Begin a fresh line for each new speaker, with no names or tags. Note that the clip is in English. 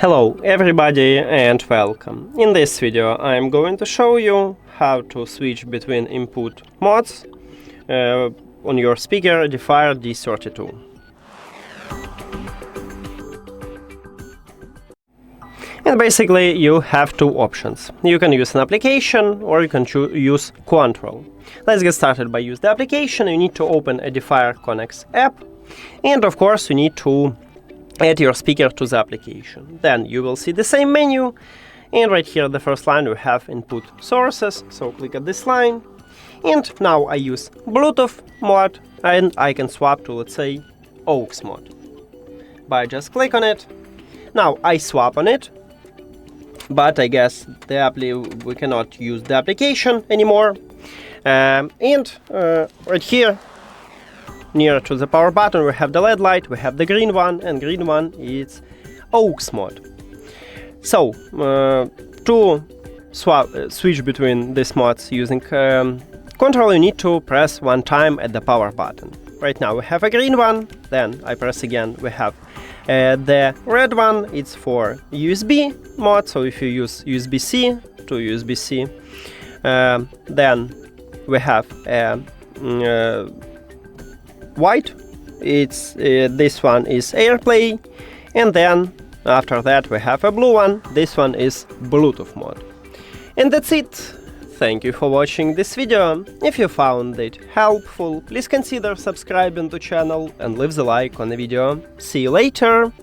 Hello everybody and welcome. In this video I am going to show you how to switch between input modes on your speaker Edifier D32. And basically you have two options. You can use an application or you can use control. Let's get started by use the application. You need to open Edifier Connect app, and of course you need to add your speaker to the application. Then you will see the same menu, and right here the first line we have input sources, so click at this line. And now I use Bluetooth mode and I can swap to, let's say, aux mode by just click on it. Now I swap on it, but I guess we cannot use the application anymore. Right here near to the power button we have the LED light, we have the green one, and green one is aux mode. So to switch between these modes using control, you need to press one time at the power button. Right now we have a green one, then I press again, we have the red one, it's for USB mode, so if you use USB-C to USB-C, then we have white, this one is AirPlay, and then after that we have a blue one, this one is Bluetooth mode. And that's it. Thank you for watching this video. If you found it helpful, please consider subscribing to the channel and leave the like on the video. See you later!